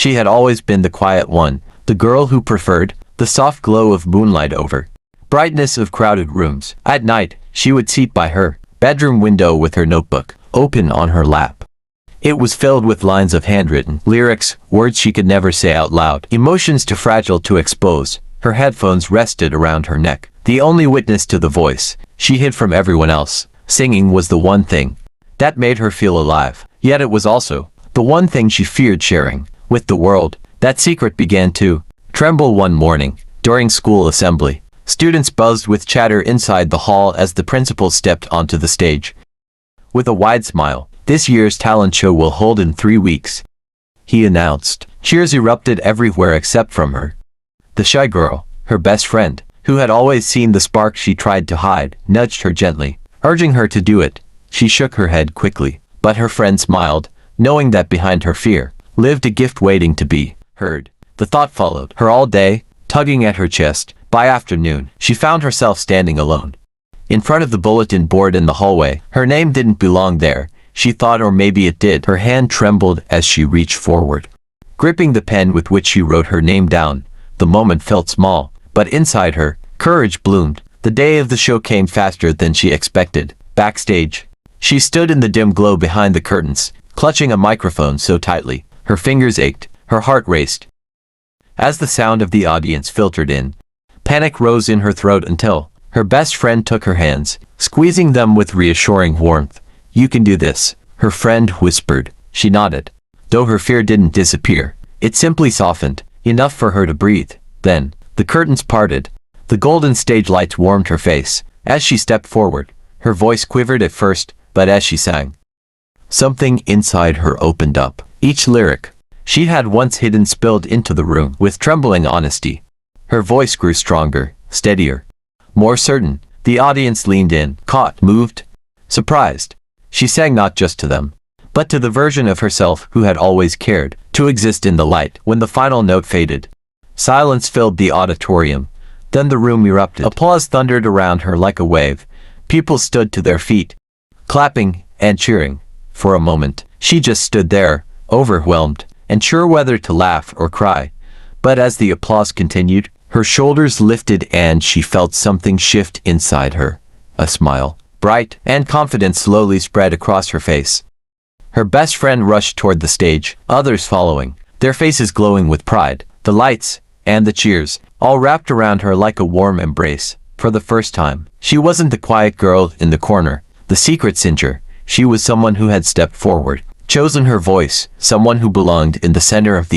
She had always been the quiet one, the girl who preferred the soft glow of moonlight over brightness of crowded rooms. At night, she would sit by her bedroom window with her notebook open on her lap. It was filled with lines of handwritten lyrics, words she could never say out loud, emotions too fragile to expose. Her headphones rested around her neck. The only witness to the voice she hid from everyone else. Singing was the one thing that made her feel alive. Yet it was also the one thing she feared sharing with the world. That secret began to tremble one morning during school assembly. Students buzzed with chatter inside the hall as the principal stepped onto the stage. With a wide smile, "This year's talent show will hold in 3 weeks," he announced. Cheers erupted everywhere except from her. The shy girl, her best friend, who had always seen the spark she tried to hide, nudged her gently, urging her to do it. She shook her head quickly, but her friend smiled, knowing that behind her fear lived a gift waiting to be heard. The thought followed her all day, tugging at her chest. By afternoon, she found herself standing alone in front of the bulletin board in the hallway. Her name didn't belong there, she thought, or maybe it did. Her hand trembled as she reached forward, gripping the pen with which she wrote her name down. The moment felt small, but inside her, courage bloomed. The day of the show came faster than she expected. Backstage, she stood in the dim glow behind the curtains, clutching a microphone so tightly. Her fingers ached, her heart raced. As the sound of the audience filtered in, panic rose in her throat until her best friend took her hands, squeezing them with reassuring warmth. "You can do this," her friend whispered. She nodded. Though her fear didn't disappear, it simply softened, enough for her to breathe. Then, the curtains parted. The golden stage lights warmed her face. As she stepped forward, her voice quivered at first, but as she sang, something inside her opened up. Each lyric she had once hidden spilled into the room with trembling honesty. Her voice grew stronger, steadier, more certain. The audience leaned in, caught, moved, surprised. She sang not just to them, but to the version of herself who had always cared to exist in the light. When the final note faded, silence filled the auditorium. Then the room erupted. Applause thundered around her like a wave. People stood to their feet, clapping and cheering. For a moment, she just stood there, overwhelmed, unsure whether to laugh or cry. But as the applause continued, her shoulders lifted and she felt something shift inside her. A smile, bright and confident, slowly spread across her face. Her best friend rushed toward the stage, others following, their faces glowing with pride. The lights and the cheers all wrapped around her like a warm embrace. For the first time, she wasn't the quiet girl in the corner, the secret singer. She was someone who had stepped forward, chosen her voice, someone who belonged in the center of the